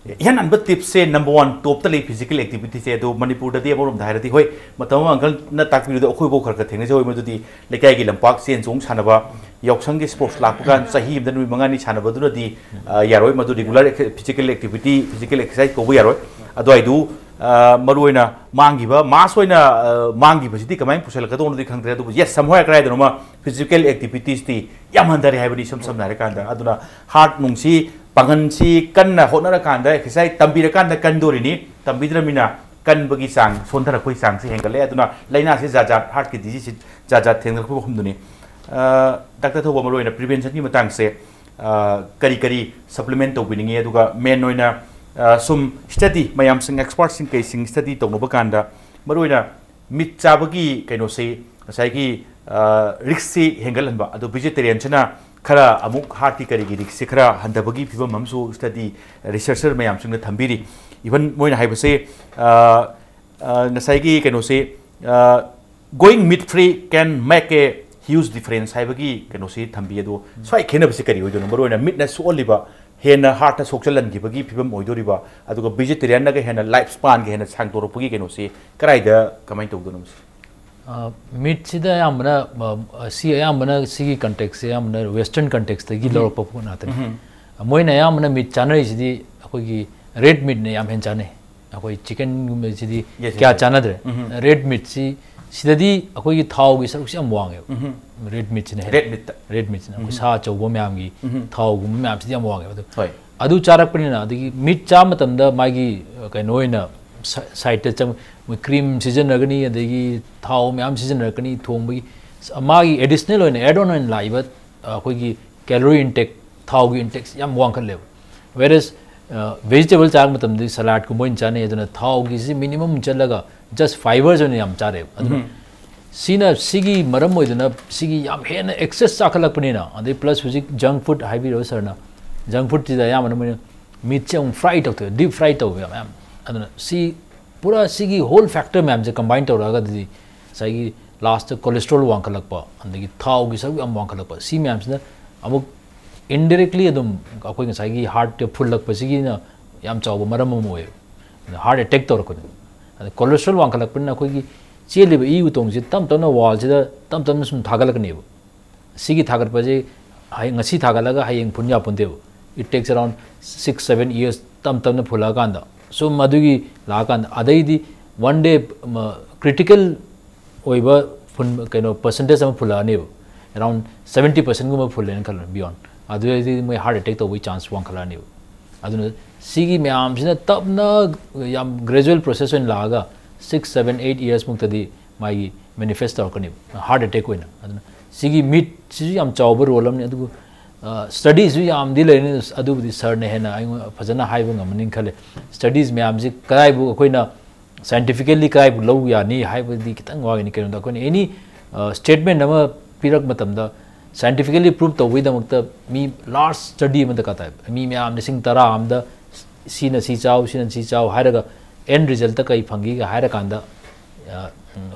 yan an but tips se number 1 top tali physical activity se do Manipur da de borom da rati hoi matam angal na takpi do khoi bo khar ka theng se hoi ma di lekai gi lampak sen chung chanaba yoksang gi sports lak pukan sahi dan mi mangani chanaba du di yaroi ma du regular physical activity physical exercise ko bo yaroi ado ai du maruina mangi ba masoina mangi ba sidi kamai pusel ka do di khang tre du yes somewhere krai do ma physical activities ti yam handari hai bani sam na re kan da aduna heart nungsi pangan si kan na hot na kan da exercise tambi ra kan da kan do ri ni tambi dra mina kan bagi sang son thara koi sang si hengale aduna laina si ja ja heart ki disease ja ja theng ko khum du ni doctor thoba maruina prevention ni matang se kari kari supplement to biningi aduga main oina sum study mayam sing experts sing kai sing study to no bakanda maruina mit chabagi kaino se sai ki risk hengal hanba adu vegetarian chana khara amuk heart ki kari gi risk khara handabagi phibam mamsu study researcher mayam sing na thambiri even moina haiba se na sai ki kaino se going meat free can make a huge difference haibagi kaino se thambi adu swai khena bisi kari oido maruina meat na so oliba hena heart sokchalan gi bagi phibam oidoriba aduga vegetarian na ga hena life span ga hena sang toropagi kaino se karai da kamai tawdonum meat sida yamna si yamna sigi context yamna western context gi lor papu na ta moina yamna meat chanai sidi akoi gi red meat ne yam hen chane akoi chicken gum sidi kya chana dre red meat si sidadi akoi gi thau gi saruk sim wang red meat ne red meat na sa chau bo myam gi thau gum myam sidi am wang adu charak pani na adi meat cha matam da magi kai noina site cham cream season ragani adagi thau myam season ragani thongbi magi additional oina add on laiba akoi gi calorie intake thau gi intake yam wang khan lew whereas vegetable chak matam di salad ko moin chane aduna thau gi si minimum chalaga just fibers on yam chare aduna sina sigi maram oiduna sigi yam hena excess chakalak panina ade plus physic junk food high ro sarna junk food ti da yam na meat chang fried out deep fried to yam aduna si pura sigi whole factor ma'am je combine to raga di sai last cholesterol wang kalak pa andagi thau gi sabu am wang kalak pa si ma'am na amuk indirectly adum akoi ngai sai heart te full lak pa sigi na yam chaw maram mo e heart attack to ko cholesterol wang kalak pa na akoi gi cheli ba i utong ji tam tam na wall ji da tam tam sum thagalak ne bu sigi thagar pa je hai ngasi thagalaga hayeng punya punde it takes around 6-7 years tam tam na phula kanda so madugi lakan adai di one day critical oiba fun kaino percentage am phula ne around 70% guma phulen kal beyond adu di my heart attack to we chance wang kala ne aduna sigi myam sina tapna yam gradual process in laga 6-7-8 years mukta di my manifest or kani heart attack oina aduna sigi meat si yam chawba rolam ne adu studies we am dile adu di sir ne hena fajana haibu ngamanin khale studies me am ji kai bu koina scientifically kai bu low ya ni haibu di kitang wa ni kenu da ko any statement nama pirak matam da scientifically prove to with the me large study ma da ka ta mi me am sing tara am da sina si chau hairaga end result ta kai phangi ga haira kanda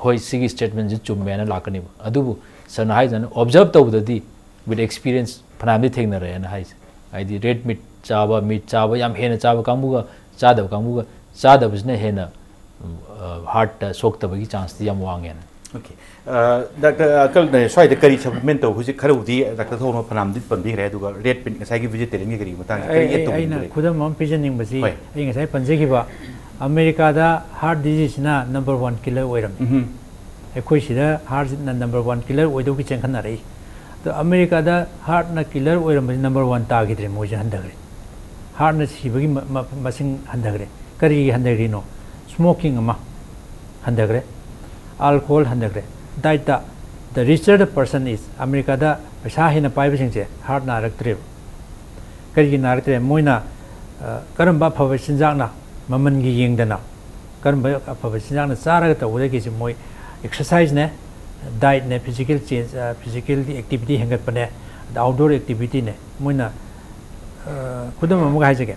hoi sigi statement ji chum me na lakani adu bu san hai jan observe to di with experience phanamdi thengna re na hai ai di red meat chaba yam hena chaba kamuga chada bisne hena heart sok ta bagi chance di yam wangen okay doctor kal ne swai de kari supplement to huji kharu di doctor thono phanamdi panbi re duga red meat ngasai gi vegetarian gi kari matang kari eto aina khudam am pijaning basi ai ngasai panje gi ba America da heart disease na number 1 killer oiram ekoi sida heart na number 1 killer oido ki chengkhan na rei तो America दा heart ना killer ओइरम number 1 तागिद्रे मोजे हंदगरे heart ना सिबगी मसिंग हंदगरे करी हंदगरी no smoking अमा हंदगरे alcohol हंदगरे diet द रिचर द पर्सन इज अमेरिका दा पैसा हिना पाइब सिंगसे हार्ट ना रक्त्रे करी ना रक्त्रे मोइना करम बा फव सिंजाक ना ममन गी येंगदना करम बा फव सिंजाक ना चारग तवदे कि मोइ एक्सरसाइज ने diet ne physical change physical activity hangat pane outdoor activity ne moina khudam amuk haijage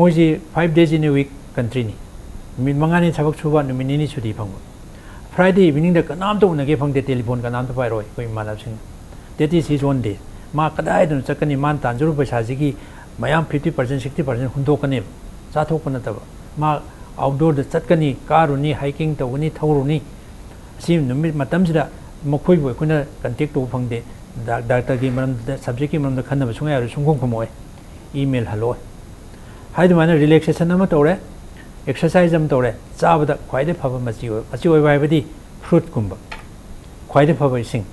moji 5 days in a week country ni min mangani thabak chuba numini ni chudi phang Friday evening da kanam to unage phang de telephone kanam to pai roi koi manab sing that is his one day ma kadai dun chakani man tanjuru paisa ji gi mayam 50% 60% hundokani chathokpana taba ma outdoor da chatkani karuni hiking tawani thawruni sim numit matamsida mokoi boi kuna contact to phangde doctor gi maram subject gi maram khanna sunga yaru sungkong khomoi email hello hai mana relaxation ama tore exercise am tore chabada khwaide phaba machi oi bai badi fruit kumba khwaide phaba sing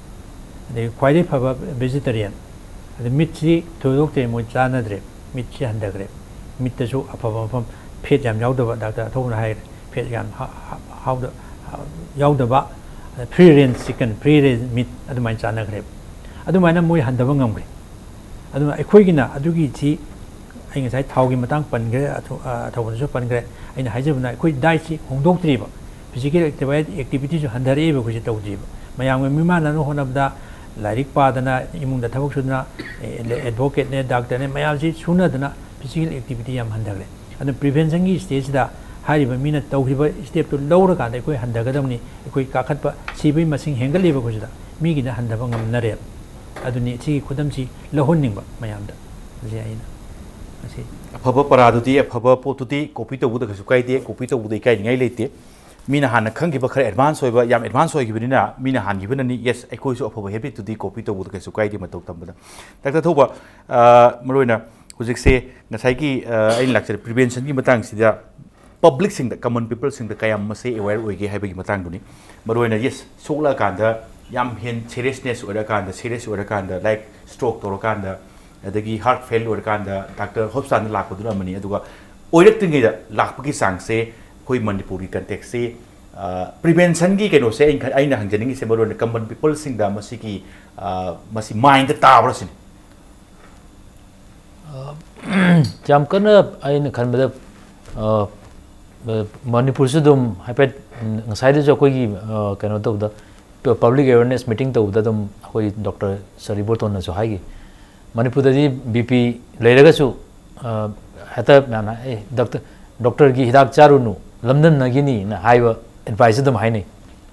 de khwaide phaba vegetarian the meat si thodok te mo chana dre meat chi handagre meat ta su aphaba pham phet yam yaw da doctor thona hai phet yam how the yaw da ba pre range chicken pre range meat adu mai chana gre adu mai na moi handaba ngam gre adu ai gina adu gi chi ai ngai thau gi matang pan gre thau su pan gre ai na haijabna ai diet chi hongdok tri ba physical activity ju handare ba ko ji tau ji ba mayam mi ma na no honabda like पादना इमुंग थबक सुना advocate ने doctor ने मैं सूनदना physical activity याम हंदगले अद prevention की stage दा हारिब मीना तौरिब स्टेप तो लौर कांदे कोई हंदगदमनी कोई काखतप सिबई मसिंग हेंगलेब कोजदा मीगिना हंदब ngamnare aduni सी खुदम सी लहोनिंग मयामदा जे आइना असी अफब परादुदी अफब पोतुदी कॉपी तो बुद कसु काइदे कॉपी तो बुद काइ ngai लेते मीना हान खंगिब खर एडवांस होइबा याम एडवांस होइगिबनिना मीना हानगिबननी यस एकोइसु अफब हैबिट टुदी कॉपी तो बुद कसु काइदे मतौ तंबदा तक थोबा मरोइना हुजिक से ngasai ki ai lakchar prevention ki matang sida public sing da common people sing da kayam mase aware oige haibagi matang duni moroina yes sokla kanda yam hen seriousness ora kanda serious ora kanda like stroke to kanda adagi heart failure ora kanda doctor hospital lakpaduna mani aduga oirak tingai da lakpagi sang se koi manipuri context se prevention ki keno se aina hangjaningi se moroina common people sing da masi ki masi mind da tabra sin jam kana aina khanbada Manipur se dum haipet ngasai de jo koi kano to da public awareness meeting to da dum koi Dr. SHRI boton na so hai gi Manipur da ji BP leiraga su hata na doctor gi hidak charu nu lamdan na gi ni na haiba advice dum hai nei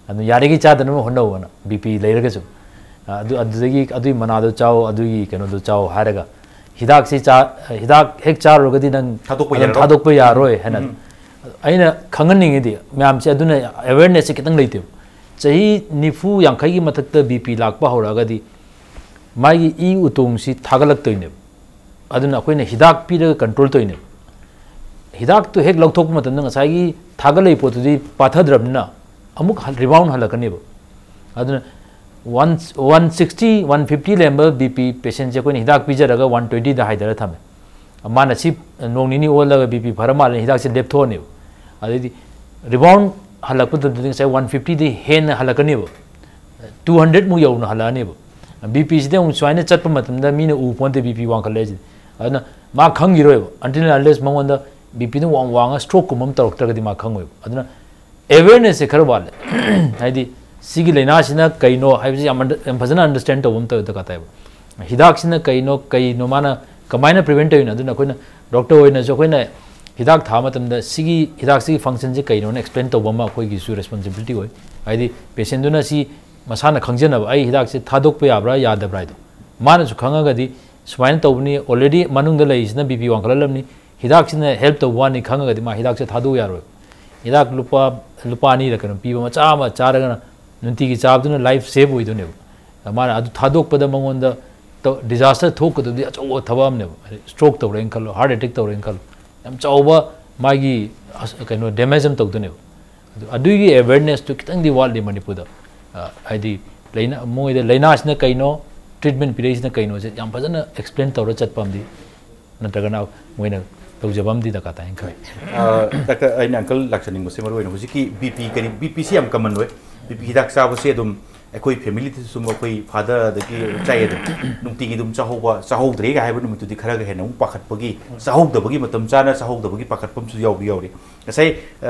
adu yare gi cha dan mo honno na BP leiraga su adu gi adu mana do chao adu gi kano do chao haraga hidak si cha hidak hek charu ga di nang thadok pa ya roi hena aina khanganing idi myam che aduna awareness se kitang leite chahi nifu yankhai gi mathakta BP lakpa horaga di mai e utung si thagalak toine aduna koina hidak pi ra control toine hidak to hek lokthok matam nang sai gi thagalai potu di pathadramna amuk rebound halakani ba aduna 160 150 lember BP patient je koina hidak pi jaraga 120 da haidara thame mana si nong nini ola BP pharamal hidak se leptho ne adidi rebound halak put the say 150 di hen halakani 200 mu yaw na halani BP de un swaine chat matam da mina u ponte BP wang college adna ma khangi roi until unless mangon da BP no wang stroke kumam tarok targadi ma khangoi adna awareness se karbal haidi sigi lena sina kaino haibsi am phajana understand to to da katai hidak sina kaino mana kamaina prevent ina aduna koina doctor oina jo koina hidak tha matam da sigi hidak sigi function je kaino na explain to bama koi gi su responsibility hoi haidi patient duna si masana khangjana ai hidak se thadok pe abra yad abra do mana su khanga ga di swain to ni already manung da lai sina BP wang kalalam ni hidak sina help to one ni khanga ga di ma hidak se thadu ya ro hidak lupa ni ra kan pi ma cha ma cha ra na nunti gi chab duna life save hoi do ne mana adu thadok pada mangon da तो disaster थोक तो दी अचो थबाम ने stroke तो रेंग खलो heart attack तो रेंग खलो हम चावबा मागी कनो डैमेज हम तो दने अदुगी अवेयरनेस तो कितंग दी वाल दे मणिपुर दा आइदी लेना मोय दे लेनास न कइनो ट्रीटमेंट पीरेस न कइनो जे याम फजना एक्सप्लेन तो चटपम दी नतगना मोयना तो जबम दी दकाता हैं खै डॉक्टर आइन अंकल लक्षनिंग मुसे मरो होइनो हुजिकी बीपी करी बीपी सी हम कमन वे बीपी हिदाक साबो से दुम अखोई फैमिली सुम अखोई फादर दगी चाय नुंतिगी दुम चाहौद्रे गा हाइबो नुमितुदी खरा गा हेनौ पाखतपगी चाहौदबगी मतम चाना चाहौदबगी पाखतपम सु यावबि यावरि कसै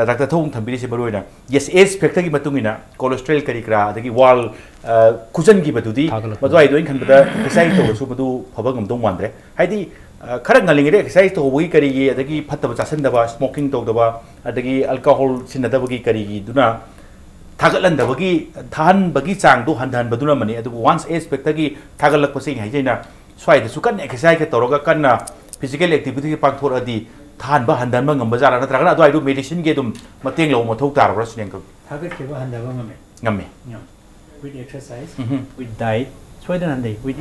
डॉक्टर थौं थंबिरि से बरोइना यस एज फैक्टर की मतुंगिना कोलेस्ट्रॉल करी क्रा दगी वाल कुजन की बतुदी मदवाई दोइन खनबदा कसै तो सु बदु फबगम दं वांद्रे हाइदी खरा ngalingire exercise to hobi kari gi adagi phattaba chasandaba smoking tawdaba adagi alcohol sinadabagi kari gi duna थागलंदबगी थाहनबगी चांगदो हंदहनबदुना मनी अदु वंस एस्पेक्ट की थागलक पसिंग हाइजेना स्वाइद सुकन एक्सरसाइज के तोरगा कन्ना physical activity pangthor adi than ba handan ba ngam bazara natraga adu aidu medicine ge dum mateng lo mathau tar bra sinen ko target ke ba handa ba ngame with exercise with diet soidan handai with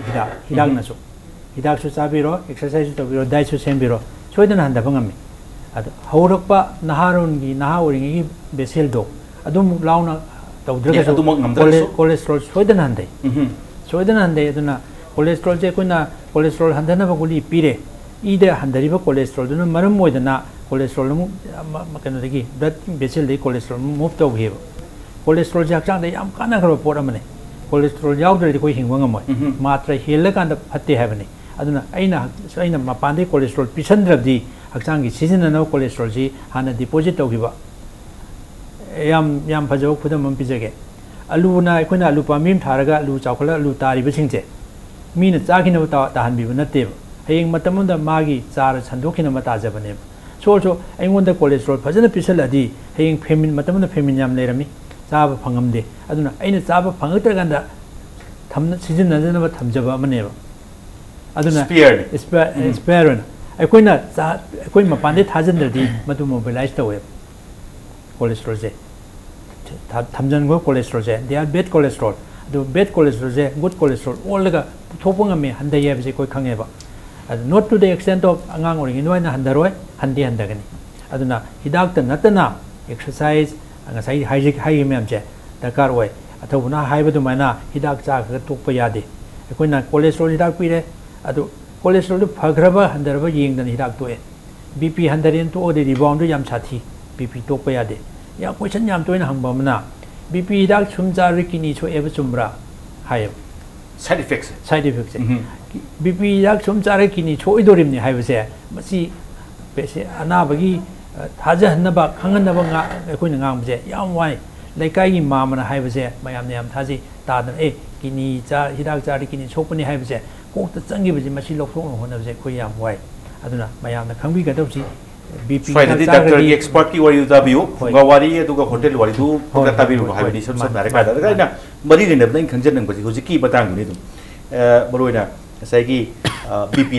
hidak na so hidak su sabiro exercise to biro diet su sembiro soidan handa ba ngame adu haurakpa naharun gi nahauri gi besel do adum launa tawdra ga cholesterol soidan handai soidan handai aduna cholesterol je kuna cholesterol handana ba guli pire ide handari ba cholesterol duna maram moidana cholesterol mu makano degi blood vessel de cholesterol move to he cholesterol jak chang de am kana kar pot amane cholesterol yaudre de koi hingwa ngamoi matra hela kan da phatte habane aduna aina mapande cholesterol pisandra di hakchang gi season na cholesterol ji hana deposit to giba yam phajo khudam am pijage alu na koina alu pamim tharaga alu chawkhala alu tari ba singje मीन चाखिनब ताहनबीब नते हयेंग मतमदा मागी चार छंदोखिन मता जबने सो अइंगोंदा कोलेस्ट्रॉल फजन पिसलदी हयेंग फेमिन मतमदा फेमिन याम लेरमी चाब फंगमदे अदुना अइना चाब फंगतरगंदा थमन सीजन नजनब थमजबा मनेब अदुना स्पेयरन अकोइ मपानदे थाजनददी मदु मोबिलाइज तवे कोलेस्ट्रॉल जे थमजनगो कोलेस्ट्रॉल जे they are bad cholesterol the bad cholesterol je good cholesterol all ga thopang me handa ye je koi khange ba not to the extent of angang ori inoi na handaroi handi handagani aduna hidak ta natana exercise anga sai hygiene hai mem je dakar oi athobuna haiba du maina hidak cha ga tokpa yade koina cholesterol hidak pire adu cholesterol phagraba handarba yengdan hidak to e bp handarin to ode rebound yam sathi bp tokpa yade ya question yam to ina hangba mana BP dak chumja rikini cho eba chumbra hayo side effects BP dak chumja rikini cho idorim ni hayo se masi pese anabagi thaja hanaba khanganaba nga koina ngam je yam wai laikai gi mamana hayo se mayam ne yam thaji tadan e kini cha hidak cha rikini chopani hayo se kok ta changi bi masi lokthong hona je koi yam wai aduna mayam na khangbi ga dawsi BP Friday doctor ki expert ki wari da biu gawari aduga hotel wari du pagata biru haibani sam sam nare kada daga na mari ne nang khangjan nang baji hoji ki batang ni dum baroina sai ki BP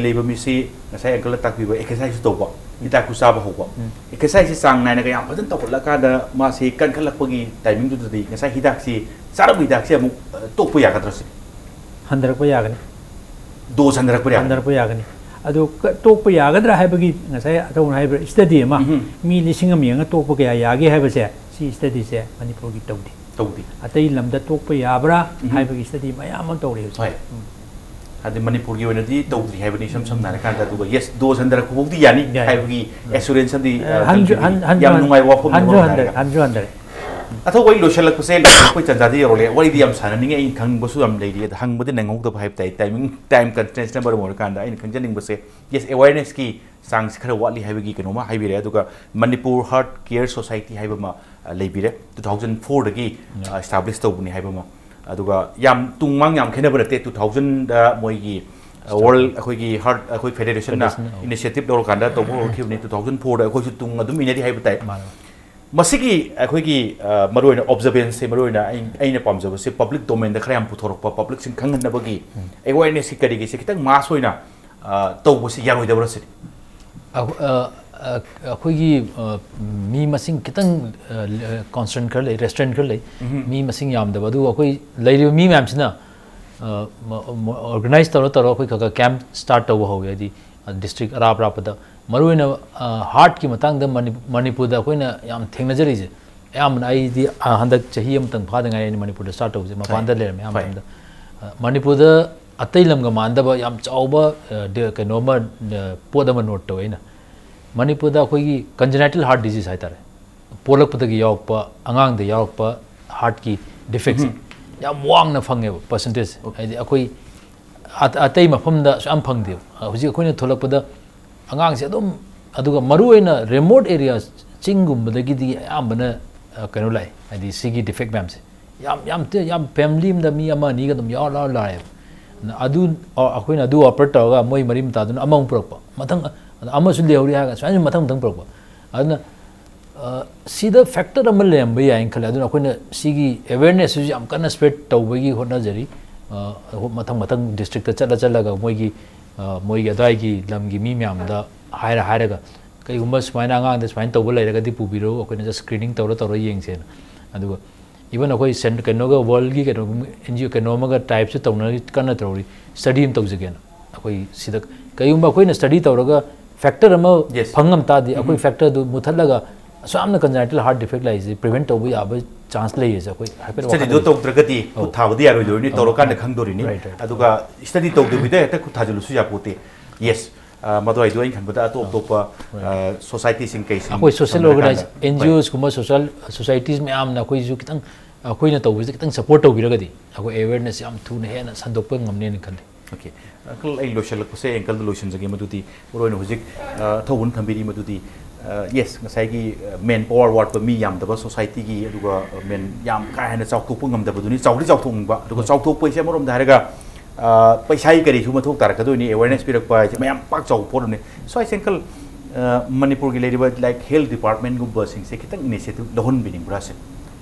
le ba mi si sai ankle tak bi exercise to ba ita ku sa ba ho ba exercise sang nai na ga yam padan to la ka da ma si kan khalak pagi timing du di sai hidak si sarabu hidak si amu to pu ya ka tro si 100 pa ya gani do 100 pa ya gani adu tokpa yagadra haibagi ngasai athon haiber study ma mi lising am yang tokpa kya yagi haiba se si study se manipur gi tawdi atai lamda tokpa yabra haibagi study mayam am tawri hoi adi manipur gi wena di tawdi haibani sam sam na kan da du yes do sandara ku bukti yani haibagi assurance di yam nungai wa phom 100 Atau wai lo shalak pasel koi chanjadi role wai di am sana ninge in khang bosu am lady hang bodi nangok to hype tai time constraints number more kan da in khangjaning bose yes awareness ki sang khara wali haibagi kanoma haibire aduga Manipur Heart Care Society haibama leibire 2004 dagi establish to buni haibama aduga yam tungmang yam khena bane 2000 da moi gi world akoi gi heart akoi federation na initiative dor kan da to bo khibni 2004 da akoi tung adum inadi haibatai masiki akhoi maroina observance maroina aina pamjaba se public domain da khram puthorokpa public sing khangan na bagi awareness ki kari gi se kitang mass hoina tawbo se yaroi da brasi akhoi mi masing kitang constant kar le restaurant kar le mi masing yam da badu akhoi leiri mi ma'am china organize taro akhoi ka camp start taw ho ya di district arab da maruina heart ki matang da Manipur da koina yam thengnajari je yam ai di handak chahi am tang phada ngai ni Manipur da start ho je ma panda le me am da Manipur da atai lam ga manda ba yam chauba de ka noma poda ma note to ina Manipur da koi congenital heart disease hai tare polak pata gi yok pa angang da yok pa heart ki defects yam wang na phange percentage ai akoi atai mafam da am phang de hoji koina tholak pada angang se adum aduga maruina remote areas chingum badagi di ambana kanu lai adi sigi defect mams yam family da mi ama ni ga dum ya la la adu akoina adu operator ga moi marim ta dun among propa matang ama su leuri ha ga swan matang propa aduna sida factor amal le am ya in khala aduna akoina sigi awareness ju am kana spread tawbagi hona jari matang district ta chala ga moi gi मोई अदाई की lump की मी ma'am दा हायरा कई गुम्बा सुमाइना आंगांग दे सुमाइन तौबो लेरगदी पुबिरो अखोइना जस्ट स्क्रीनिंग तौरो येंगसेन अदुगा इवन अखोइ सेंट कनोगा वर्ल्ड की कनो एनजीओ कनोमगा टाइप से तौना कन्ना तौरी स्टडी हम तौजगेन अखोइ सिदा कई गुम्बा अखोइना स्टडी तौरगा फैक्टर अमा फंगम तादि अखोइ फैक्टर दु मुथलगा सामना congenital heart defect lies prevent तौबो याबा चांस लेये से अखोइ हाइपर स्टडी दो तौद्रगदी खुथाबदि यारो जोइनि तौरकान खंगदोरिनि अदुगा स्टडी तौदबिदे हेता खुथाजलुसु यापोते यस मदो आई दोइन खनबदा अतोप सोसाइटी सिंग केस अखोइ सोशल ऑर्गेनाइज एनजीओस कुमा सोशल सोसाइटीज में आमना अखोइ जु कितंग अखोइना तौबिसे कितंग सपोर्ट तौबिरगदी अखोइ अवेयरनेस याम थुने हेना संदोप ngamne नि खनदे ओके अंकल आई लोशल पसे अंकल लोशन जगे मदुदी रोइन हुजिक थौबुन थंबिरी मदुदी यस ngसाइगी मेन पावर वार्ड प मी याम दबा सोसाइटी की अदुगा मेन याम का हेना चाउतोप ngamदबदुनी चाउली चाउतोंबा अदुगा चाउतोप पैसे मरोम धारगा पैसा करी मथो तारकदोनी अवेयरनेस पिरक मैम पाक चाउ पोरने सो आई अंकल मणिपुर की लेरिबा लाइक हेल्थ डिपार्टमेंट गुब सिंग से खितंग इनिशिएटिव लहन बिनिंग ब्रासे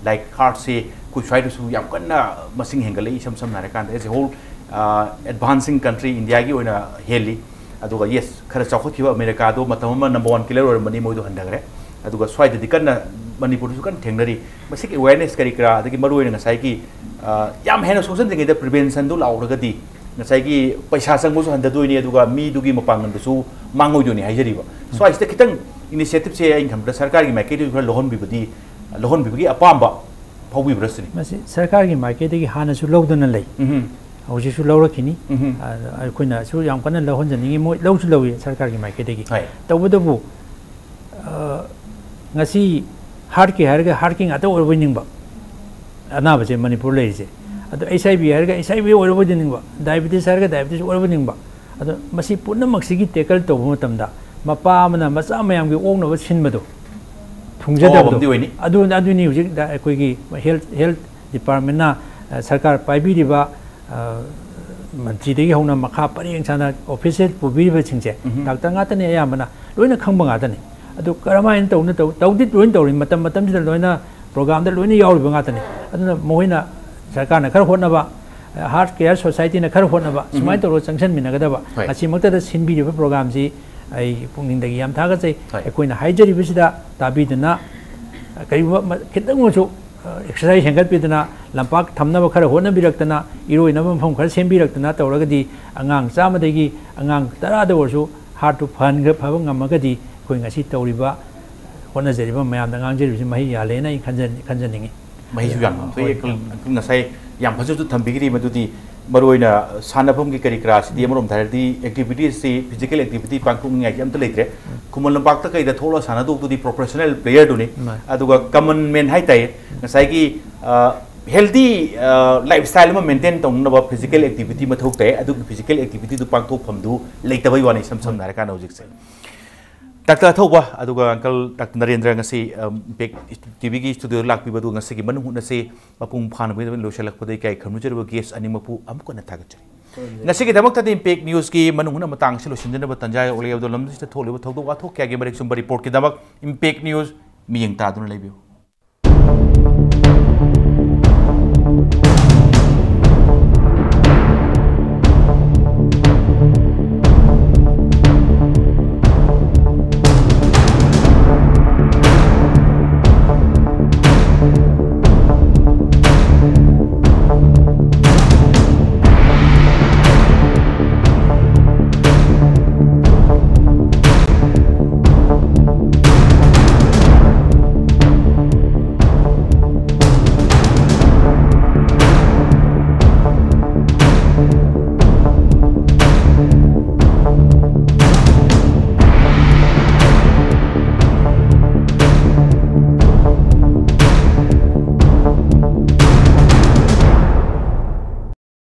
लाइक हार्ट से कुछ स्वाइड सु याम कन्ना मसिंग हेंगले सम सम नारे कान as a whole advancing country India की ओइना हेली अदुगा यस खरा चाखोथिबा अमेरिका दो मतम नंबर 1 किलर और मनी मोइदो हंदगरे अदुगा स्वाइड दि कन्ना मणिपुर सु कन थेंगनरी मसिक अवेयरनेस करी करा अदगी मरुइन ngasai की याम हेन सोसन दिगे द प्रिवेंशन दु लाउरगदी ngasai की पैसा संगबो हंददोइनी अदुगा मी दुगी मपांगन दसु मांगोइदोनी हाइजरिबा सो आइस द खितंग इनिशिएटिव से इनकम द सरकार की मार्केट खर लोहन बिबगी अपाम्बा फौबी ब्रसनी मसी सरकार की मार्केट की हानसु लौदना लई हौजिसु लौरखिनी अखोइना सु याम कन लहन जनिंगी मोइ लौसु लौई सरकार की मार्केट की तबदबु ngasi हार्ट की हारगा हार्ट की आतो ओरबनिंगबा अनाबसे मणिपुर लेजे अदो एचआईवी हारगा एचआईवी ओरबनिंगबा डायबिटीज हारगा डायबिटीज ओरबनिंगबा अदो मसी पुनमक्सिगी टेकल तोबो मतमदा मपा अमना मचा मयाम की ओंगनबो सिनबदो थुंगजदबदो अदुनी हुजिक अखोइगी हेल्थ डिपार्टमेंट ना सरकार पाइबिरिबा मंत्री देगी होना मखा परियंग साना ऑफिसर पुबिरिबा सिंगसे डॉक्टर गातने यामना लोइना खंबा गातने अदो करमाइन तौना तौदि लोइन तौरि मतम मतम जिदा लोइना प्रोग्राम द लोइना याउरिबा गातने अदुना मोहिना सरकार ना खर होनबा हार्ट केयर सोसाइटी ना खर होनबा सुमाइ तौरो जंक्शन मिनगदबा असी मक्ता द सिनबिरिबा प्रोग्राम जी आई पुंगिंग दगी याम थागा चै एकोइना हाइजरिबिसिदा ताबिदना करिबा खितंगसु एक्सरसाइज हेंगतपिदना लंपाक थमनबा खर होनबिरक्तना इरोइनबा मफम खर सेमबिरक्तना तौरगदी अंगांग चामदगी अंगांग तरादा वर्सु हार्ट टू फन फबा ngamagadi कोई ngasi तौरिबा होनजरिबा मयाम द ngangjरिबि महि यालेना खंजनिंगी महि सु याम तो एक ngasai याम फजु थंबिगिरि मदुदी मरोइना सानफम की करी क्रास दी मरोम धारदी एक्टिविटीज से फिजिकल एक्टिविटी पांकुंग याम अमत लेत्रे कुमल लंपाक त कइदा थोला साना दोदी प्रोफेशनल प्लेयर दुनी अदुगा कमन मेन हाइ ताइ ngasai की हेल्दी लाइफस्टाइल में मेंटेन तौनबा फिजिकल एक्टिविटी मथौ ताइ अदुग फिजिकल एक्टिविटी दु पांथोक फमदु लेतबई वानी सम नारे का नौजिक से डॉक्टर अथौबा अदुगा अंकल डॉक्टर नरेंद्र ngasi बेक टीवी की स्टूडियो लाक्पिबदु ngasi की मनु हुनसे मपुंग फानबे लोशलकपदै काय खमनुजरबो गेस अनिमपु अमको नथागचरी ngasi की दमक तदि इम्पैक्ट न्यूज की मनु हुन मतंग से लोशनजनब तंजाय ओलेबदो लमदिस थोलेबो थौदो वाथो क्या के मरेक सुम रिपोर्ट की दमक इम्पैक्ट न्यूज मियंग तादुन लेबियो